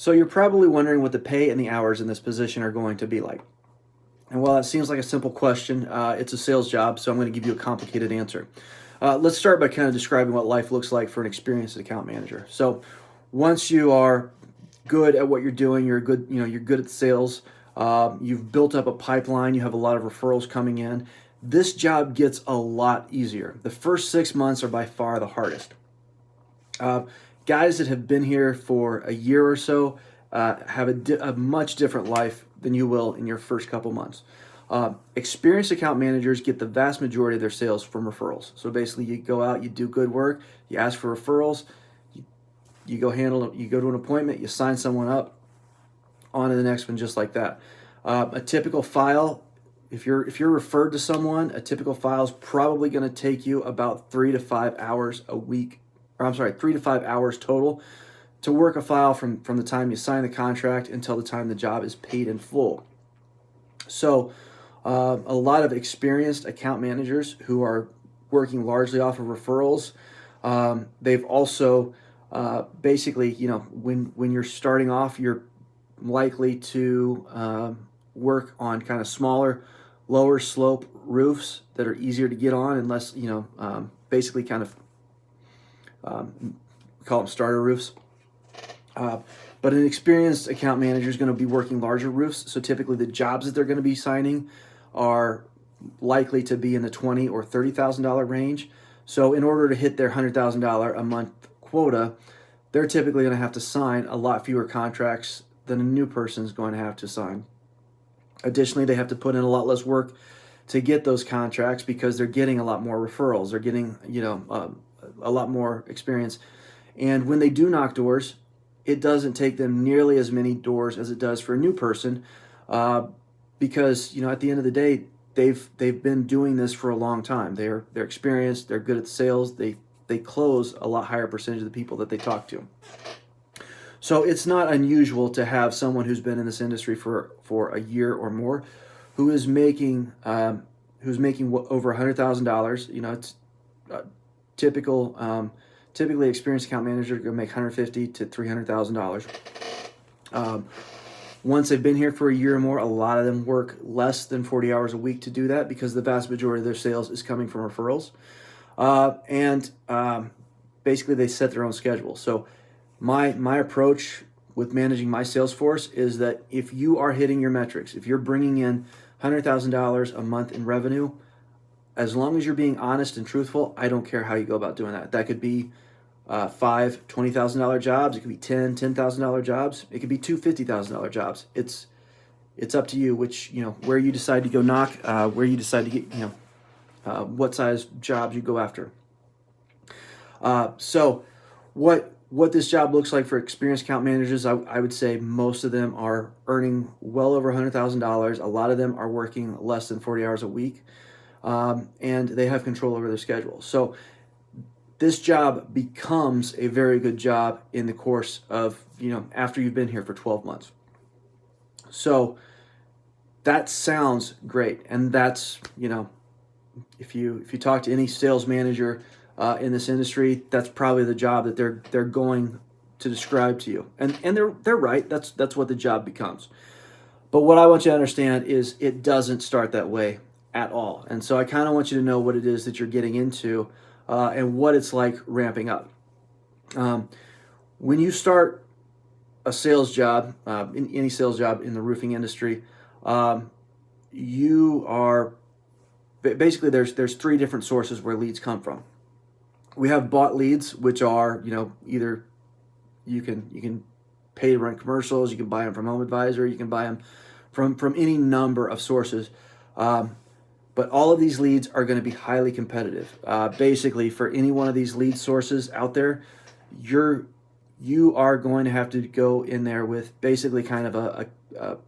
So you're probably wondering what the pay and the hours in this position are going to be like. And while that seems like a simple question, it's a sales job, so I'm going to give you a complicated answer. Let's start by kind of describing what life looks like for an experienced account manager. So once you are good at what you're doing, you're good at sales, you've built up a pipeline, you have a lot of referrals coming in. This job gets a lot easier. The first 6 months are by far the hardest. Uh, Guys that have been here for a year or so have a much different life than you will in your first couple months. Experienced account managers get the vast majority of their sales from referrals. So basically, you go out, you do good work, you ask for referrals, you go to an appointment, you sign someone up, on to the next one, just like that. A typical file, if you're referred to someone, a typical file is probably going to take you about 3 to 5 hours a week, or I'm sorry, 3 to 5 hours total to work a file from the time you sign the contract until the time the job is paid in full. So a lot of experienced account managers who are working largely off of referrals, they've also basically, when you're starting off, you're likely to work on kind of smaller, lower slope roofs that are easier to get on and less, basically kind of we call them starter roofs. But an experienced account manager is going to be working larger roofs. So typically the jobs that they're going to be signing are likely to be in the $20,000 or $30,000 range. So in order to hit their $100,000 a month quota, they're typically going to have to sign a lot fewer contracts than a new person is going to have to sign. Additionally, they have to put in a lot less work to get those contracts because they're getting a lot more referrals. They're getting, a lot more experience. And when they do knock doors, it doesn't take them nearly as many doors as it does for a new person, because at the end of the day, they've been doing this for a long time. They're experienced. They're good at sales. They close a lot higher percentage of the people that they talk to. So it's not unusual to have someone who's been in this industry for a year or more, who is making over $100,000. It's typically experienced account managers are going to make $150,000 to $300,000. Once they've been here for a year or more, a lot of them work less than 40 hours a week to do that because the vast majority of their sales is coming from referrals. And basically they set their own schedule. So my approach with managing my sales force is that if you are hitting your metrics, if you're bringing in $100,000 a month in revenue, as long as you're being honest and truthful, I don't care how you go about doing that. That could be five $20,000 jobs. It could be $10,000 jobs. It could be two $50,000 jobs. It's up to you where you decide to go knock, where you decide to get, what size jobs you go after. So what this job looks like for experienced account managers, I would say most of them are earning well over $100,000. A lot of them are working less than 40 hours a week, and they have control over their schedule. So this job becomes a very good job in the course of, after you've been here for 12 months. So that sounds great. And that's, if you talk to any sales manager in this industry, that's probably the job that they're going to describe to you. And they're right. That's what the job becomes. But what I want you to understand is it doesn't start that way at all. And so I kind of want you to know what it is that you're getting into and what it's like ramping up. When you start a sales job, in any sales job in the roofing industry, you are basically there's three different sources where leads come from. We have bought leads, which are either you can pay to run commercials, you can buy them from Home Advisor, you can buy them from any number of sources. But all of these leads are going to be highly competitive. Basically, for any one of these lead sources out there, you are going to have to go in there with basically kind of a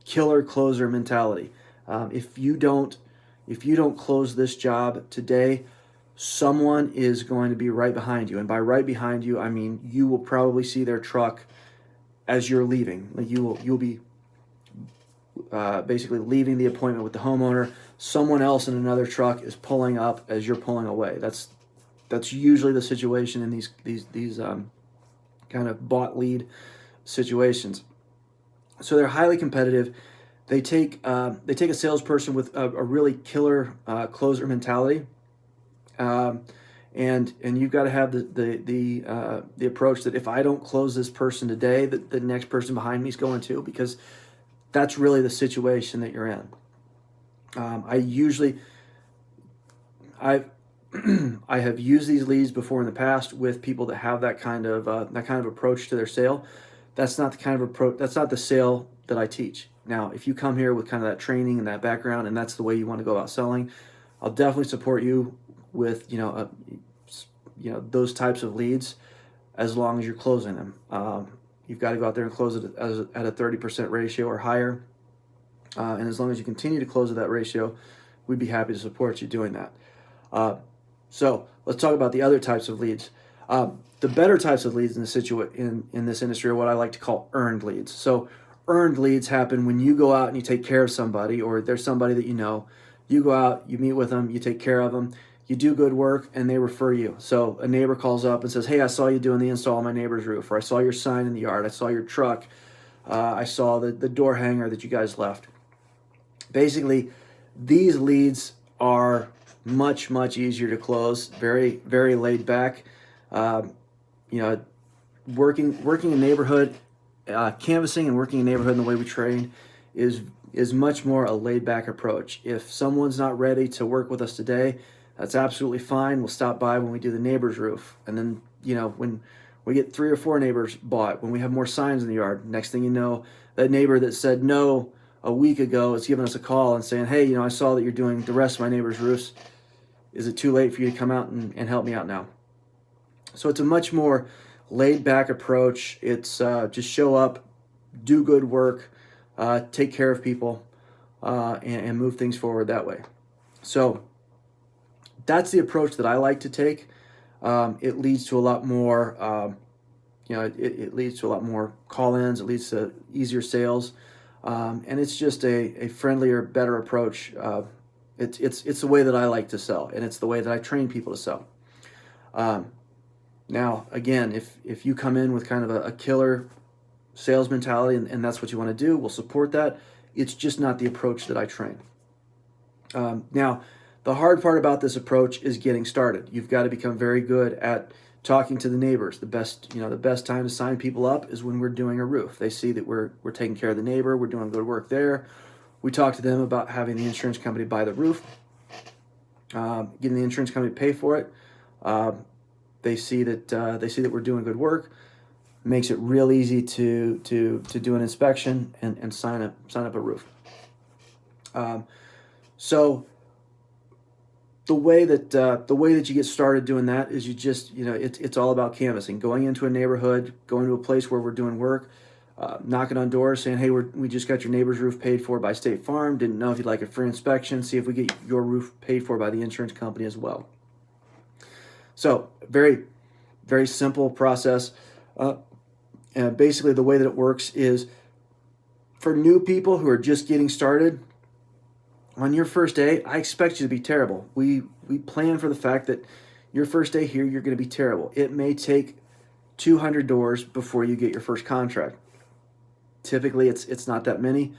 killer closer mentality. If you don't close this job today, someone is going to be right behind you. And by right behind you, I mean you will probably see their truck as you're leaving. Like you'll be basically leaving the appointment with the homeowner. Someone else in another truck is pulling up as you're pulling away. That's usually the situation in these kind of bought lead situations. So they're highly competitive. They take a salesperson with a really killer closer mentality, um, and you've got to have the approach that if I don't close this person today, that the next person behind me is going to, because that's really the situation that you're in. I usually I've I have used these leads before in the past with people that have that kind of approach to their sale. That's not the kind of approach. That's not the sale that I teach. Now, if you come here with kind of that training and that background, and that's the way you want to go about selling, I'll definitely support you with those types of leads, as long as you're closing them. You've got to go out there and close it at a 30% ratio or higher, and as long as you continue to close at that ratio, we'd be happy to support you doing that. So let's talk about the other types of leads. The better types of leads in this industry are what I like to call earned leads. So earned leads happen when you go out and you take care of somebody, or there's somebody that you go out, you meet with them, you take care of them, you do good work, and they refer you. So a neighbor calls up and says, hey, I saw you doing the install on my neighbor's roof, or I saw your sign in the yard, I saw your truck, I saw the door hanger that you guys left. Basically, these leads are much, much easier to close, very, very laid back. Working a neighborhood, canvassing and working a neighborhood in the way we train is much more a laid back approach. If someone's not ready to work with us today, that's absolutely fine. We'll stop by when we do the neighbor's roof. And then, when we get 3 or 4 neighbors bought, when we have more signs in the yard, next thing you know, that neighbor that said no a week ago is giving us a call and saying, hey, I saw that you're doing the rest of my neighbor's roofs. Is it too late for you to come out and help me out now? So it's a much more laid back approach. It's just show up, do good work, take care of people, and move things forward that way. So that's the approach that I like to take. It leads to a lot more, it leads to a lot more call-ins. It leads to easier sales, and it's just a friendlier, better approach. It's the way that I like to sell, and it's the way that I train people to sell. Now, again, if you come in with kind of a killer sales mentality and that's what you want to do, we'll support that. It's just not the approach that I train. Now, the hard part about this approach is getting started. You've got to become very good at talking to the neighbors. The best time to sign people up is when we're doing a roof. They see that we're taking care of the neighbor, we're doing good work there. We talk to them about having the insurance company buy the roof, getting the insurance company to pay for it. They see that we're doing good work. Makes it real easy to do an inspection and sign up a roof. So the way that you get started doing that is you just it's all about canvassing, going into a neighborhood, going to a place where we're doing work. Knocking on doors saying, hey, we just got your neighbor's roof paid for by State Farm. Didn't know if you'd like a free inspection. See if we get your roof paid for by the insurance company as well. So very, very simple process. And basically the way that it works is for new people who are just getting started, on your first day, I expect you to be terrible. We plan for the fact that your first day here, you're going to be terrible. It may take 200 doors before you get your first contract. Typically, it's not that many,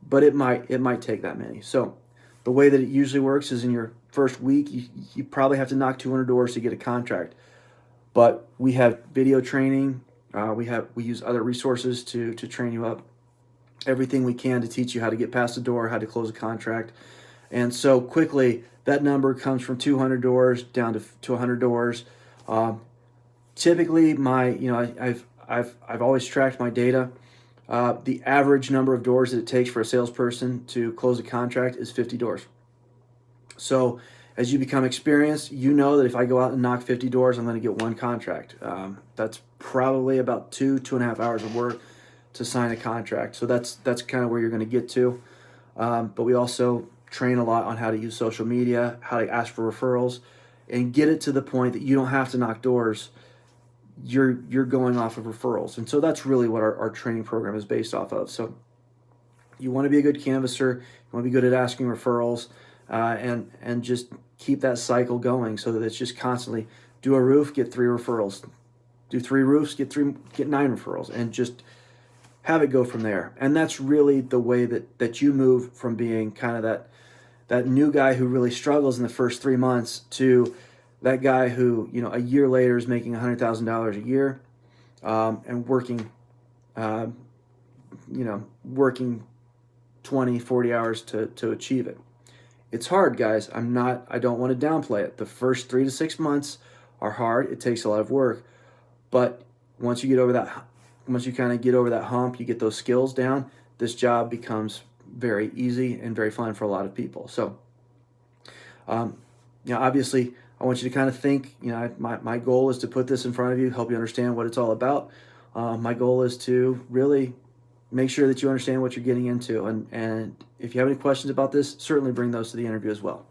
but it might take that many. So the way that it usually works is in your first week, you probably have to knock 200 doors to get a contract. But we have video training. We use other resources to train you up. Everything we can to teach you how to get past the door, how to close a contract. And so quickly, that number comes from 200 doors down to 100 doors. Typically, I've always tracked my data. The average number of doors that it takes for a salesperson to close a contract is 50 doors. So as you become experienced, you know that if I go out and knock 50 doors, I'm going to get one contract. That's probably about 2.5 hours of work to sign a contract. So that's kind of where you're going to get to. But we also train a lot on how to use social media, how to ask for referrals, and get it to the point that you don't have to knock doors. You're going off of referrals. And so that's really what our training program is based off of. So you want to be a good canvasser, you want to be good at asking referrals, and just keep that cycle going so that it's just constantly do a roof, get 3 referrals. do 3 roofs, get 9 referrals, and just have it go from there. And that's really the way that you move from being kind of that new guy who really struggles in the first 3 months to that guy who, a year later is making $100,000 a year, and working, working 20, 40 hours to achieve it. It's hard, guys. I don't want to downplay it. The first 3 to 6 months are hard. It takes a lot of work. But once you kind of get over that hump, you get those skills down, this job becomes very easy and very fun for a lot of people. So, obviously, I want you to kind of think, my goal is to put this in front of you, help you understand what it's all about. My goal is to really make sure that you understand what you're getting into. And if you have any questions about this, certainly bring those to the interview as well.